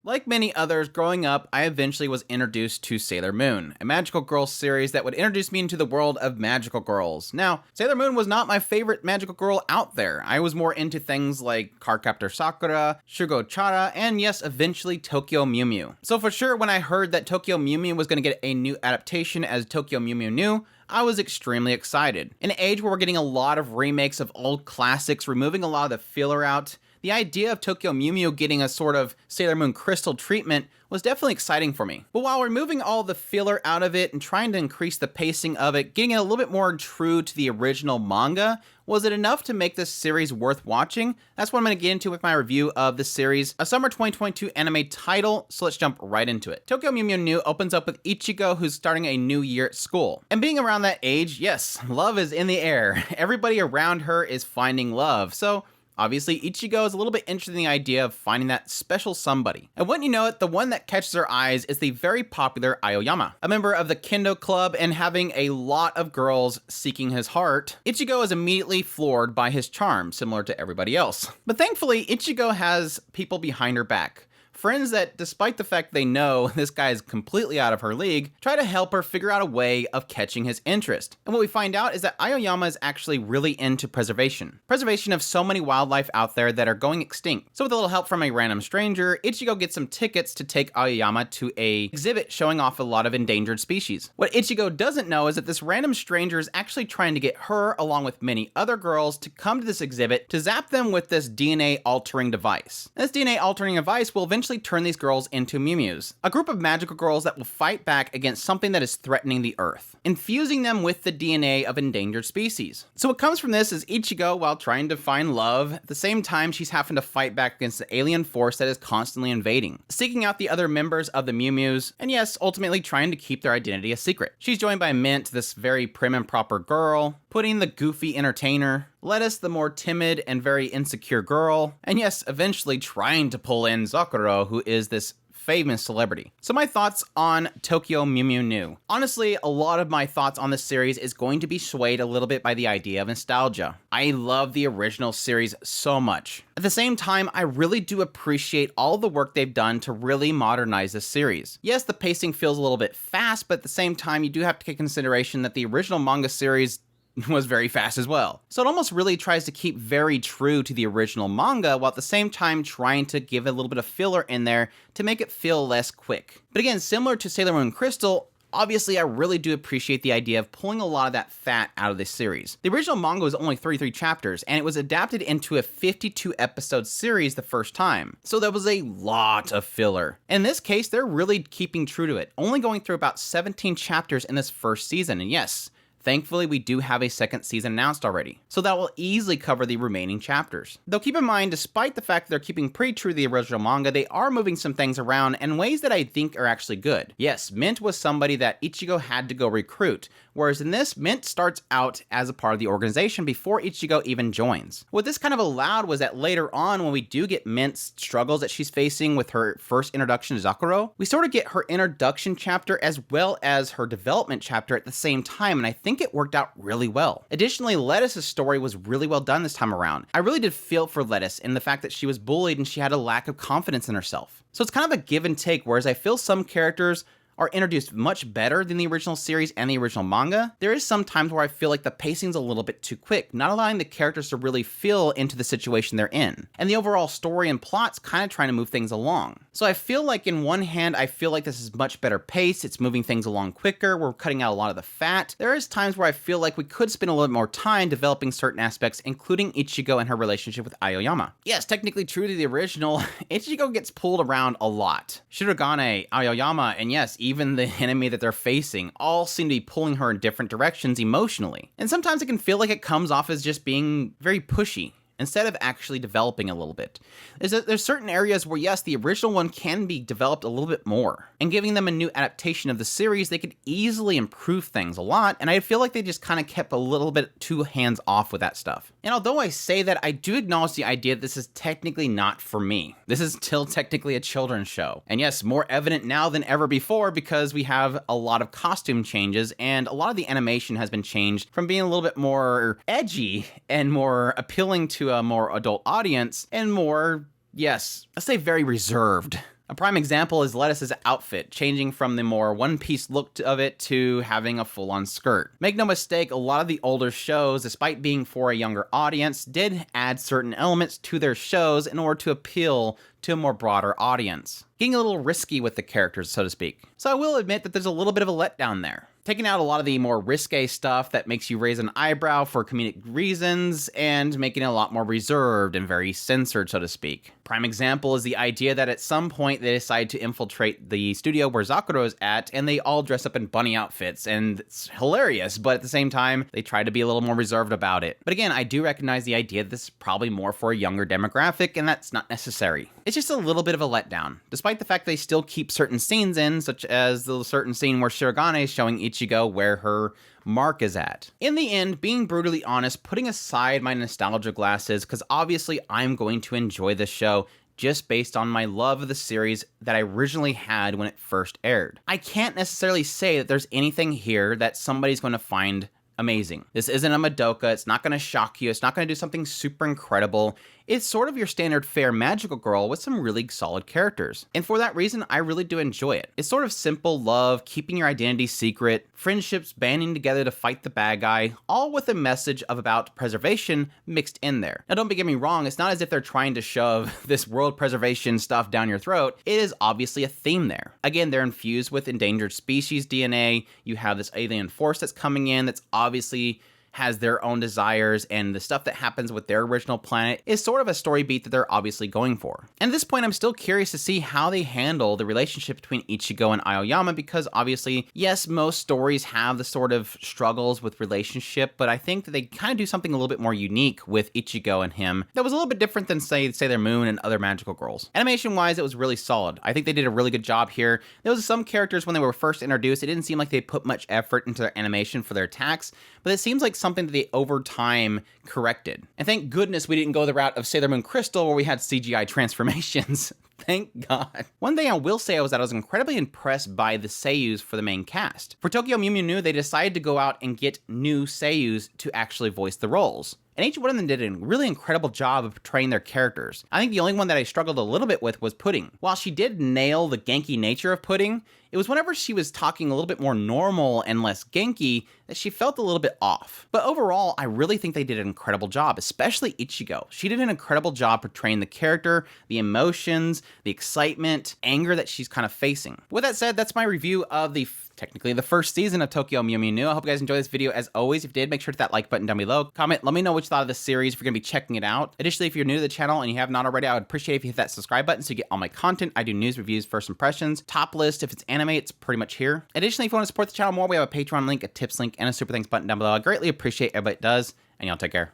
Like many others, growing up, I eventually was introduced to Sailor Moon, a magical girl series that would introduce me into the world of magical girls. Now, Sailor Moon was not my favorite magical girl out there. I was more into things like Cardcaptor Sakura, Shugo Chara, and yes, eventually Tokyo Mew Mew. So for sure, when I heard that Tokyo Mew Mew was going to get a new adaptation as Tokyo Mew Mew New, I was extremely excited. In an age where we're getting a lot of remakes of old classics, removing a lot of the filler out, the idea of Tokyo Mew Mew getting a sort of Sailor Moon Crystal treatment was definitely exciting for me. But while removing all the filler out of it and trying to increase the pacing of it, getting it a little bit more true to the original manga, was it enough to make this series worth watching? That's what I'm going to get into with my review of the series, a summer 2022 anime title, so let's jump right into it. Tokyo Mew Mew New opens up with Ichigo, who's starting a new year at school. And being around that age, yes, love is in the air. Everybody around her is finding love, so obviously, Ichigo is a little bit interested in the idea of finding that special somebody. And wouldn't you know it, the one that catches her eyes is the very popular Aoyama, a member of the Kendo Club and having a lot of girls seeking his heart. Ichigo is immediately floored by his charm, similar to everybody else. But thankfully, Ichigo has people behind her back. Friends that, despite the fact they know this guy is completely out of her league, try to help her figure out a way of catching his interest. And what we find out is that Aoyama is actually really into preservation. Preservation of so many wildlife out there that are going extinct. So with a little help from a random stranger, Ichigo gets some tickets to take Aoyama to a exhibit showing off a lot of endangered species. What Ichigo doesn't know is that this random stranger is actually trying to get her, along with many other girls, to come to this exhibit to zap them with this DNA altering device. And this DNA altering device will eventually turn these girls into Mew Mews, a group of magical girls that will fight back against something that is threatening the Earth, infusing them with the DNA of endangered species. So what comes from this is Ichigo, while trying to find love, at the same time she's having to fight back against the alien force that is constantly invading, seeking out the other members of the Mew Mews, and yes, ultimately trying to keep their identity a secret. She's joined by Mint, this very prim and proper girl, Pudding, the goofy entertainer, Lettuce, the more timid and very insecure girl, and yes, eventually trying to pull in Sakura, who is this famous celebrity. So my thoughts on Tokyo Mew Mew New. Honestly, a lot of my thoughts on this series is going to be swayed a little bit by the idea of nostalgia. I love the original series so much. At the same time, I really do appreciate all the work they've done to really modernize this series. Yes, the pacing feels a little bit fast, but at the same time, you do have to take consideration that the original manga series was very fast as well. So it almost really tries to keep very true to the original manga while at the same time trying to give a little bit of filler in there to make it feel less quick. But again, similar to Sailor Moon Crystal, obviously I really do appreciate the idea of pulling a lot of that fat out of this series. The original manga was only 33 chapters and it was adapted into a 52 episode series the first time. So there was a lot of filler. In this case, they're really keeping true to it, only going through about 17 chapters in this first season. And yes, thankfully, we do have a second season announced already, so that will easily cover the remaining chapters. Though keep in mind, despite the fact that they're keeping pretty true to the original manga, they are moving some things around in ways that I think are actually good. Yes, Mint was somebody that Ichigo had to go recruit, whereas in this, Mint starts out as a part of the organization before Ichigo even joins. What this kind of allowed was that later on, when we do get Mint's struggles that she's facing with her first introduction to Sakura, we sort of get her introduction chapter as well as her development chapter at the same time, and I think it worked out really well. Additionally, Lettuce's story was really well done this time around. I really did feel for Lettuce in the fact that she was bullied and she had a lack of confidence in herself. So it's kind of a give and take, whereas I feel some characters are introduced much better than the original series and the original manga. There is some times where I feel like the pacing's a little bit too quick, not allowing the characters to really feel into the situation they're in. And the overall story and plot's kind of trying to move things along. So I feel like in one hand, I feel like this is much better paced, it's moving things along quicker, we're cutting out a lot of the fat. There is times where I feel like we could spend a little bit more time developing certain aspects, including Ichigo and her relationship with Aoyama. Yes, technically true to the original, Ichigo gets pulled around a lot. Shirogane, Aoyama, and yes, even the enemy that they're facing all seem to be pulling her in different directions emotionally. And sometimes it can feel like it comes off as just being very pushy, instead of actually developing a little bit. There's certain areas where, yes, the original one can be developed a little bit more, and giving them a new adaptation of the series, they could easily improve things a lot, and I feel like they just kind of kept a little bit too hands off with that stuff. And although I say that, I do acknowledge the idea that this is technically not for me. This is still technically a children's show. And yes, more evident now than ever before because we have a lot of costume changes, and a lot of the animation has been changed from being a little bit more edgy and more appealing to a more adult audience and more, yes, let's say very reserved. A prime example is Lettuce's outfit, changing from the more one-piece look of it to having a full-on skirt. Make no mistake, a lot of the older shows, despite being for a younger audience, did add certain elements to their shows in order to appeal to a more broader audience. Getting a little risky with the characters, so to speak. So I will admit that there's a little bit of a letdown there. Taking out a lot of the more risque stuff that makes you raise an eyebrow for comedic reasons, and making it a lot more reserved and very censored, so to speak. Prime example is the idea that at some point they decide to infiltrate the studio where Sakura is at, and they all dress up in bunny outfits, and it's hilarious, but at the same time, they try to be a little more reserved about it. But again, I do recognize the idea that this is probably more for a younger demographic, and that's not necessary. It's just a little bit of a letdown, despite the fact they still keep certain scenes in, such as the certain scene where Shirogane is showing Ichigo where her mark is at. In the end, being brutally honest, putting aside my nostalgia glasses, because obviously I'm going to enjoy this show just based on my love of the series that I originally had when it first aired. I can't necessarily say that there's anything here that somebody's going to find amazing. This isn't a Madoka, it's not going to shock you, it's not going to do something super incredible. It's sort of your standard fair magical girl with some really solid characters. And for that reason, I really do enjoy it. It's sort of simple love, keeping your identity secret, friendships banding together to fight the bad guy, all with a message of about preservation mixed in there. Now don't get me wrong, it's not as if they're trying to shove this world preservation stuff down your throat. It is obviously a theme there. Again, they're infused with endangered species DNA. You have this alien force that's coming in that's obviously has their own desires, and the stuff that happens with their original planet is sort of a story beat that they're obviously going for. And at this point, I'm still curious to see how they handle the relationship between Ichigo and Aoyama, because obviously, yes, most stories have the sort of struggles with relationship, but I think that they kind of do something a little bit more unique with Ichigo and him that was a little bit different than, say, Sailor Moon and other magical girls. Animation-wise, it was really solid. I think they did a really good job here. There was some characters when they were first introduced, it didn't seem like they put much effort into their animation for their attacks, but it seems like something that they over time corrected. And thank goodness we didn't go the route of Sailor Moon Crystal where we had CGI transformations. Thank God. One thing I will say was that I was incredibly impressed by the seiyus for the main cast. For Tokyo Mew Mew, they decided to go out and get new seiyus to actually voice the roles. And each one of them did a really incredible job of portraying their characters. I think the only one that I struggled a little bit with was Pudding. While she did nail the Genki nature of Pudding, it was whenever she was talking a little bit more normal and less Genki that she felt a little bit off. But overall, I really think they did an incredible job, especially Ichigo. She did an incredible job portraying the character, the emotions, the excitement, anger that she's kind of facing. With that said, that's my review of technically the first season of Tokyo Mew Mew. I hope you guys enjoyed this video. As always, if you did, make sure to hit that like button down below. Comment, let me know what you thought of this series if you're going to be checking it out. Additionally, if you're new to the channel and you have not already, I would appreciate if you hit that subscribe button so you get all my content. I do news, reviews, first impressions, top list. If it's anime, it's pretty much here. Additionally, if you want to support the channel more, we have a Patreon link, a tips link, and a super thanks button down below. I greatly appreciate everybody that does, and y'all take care.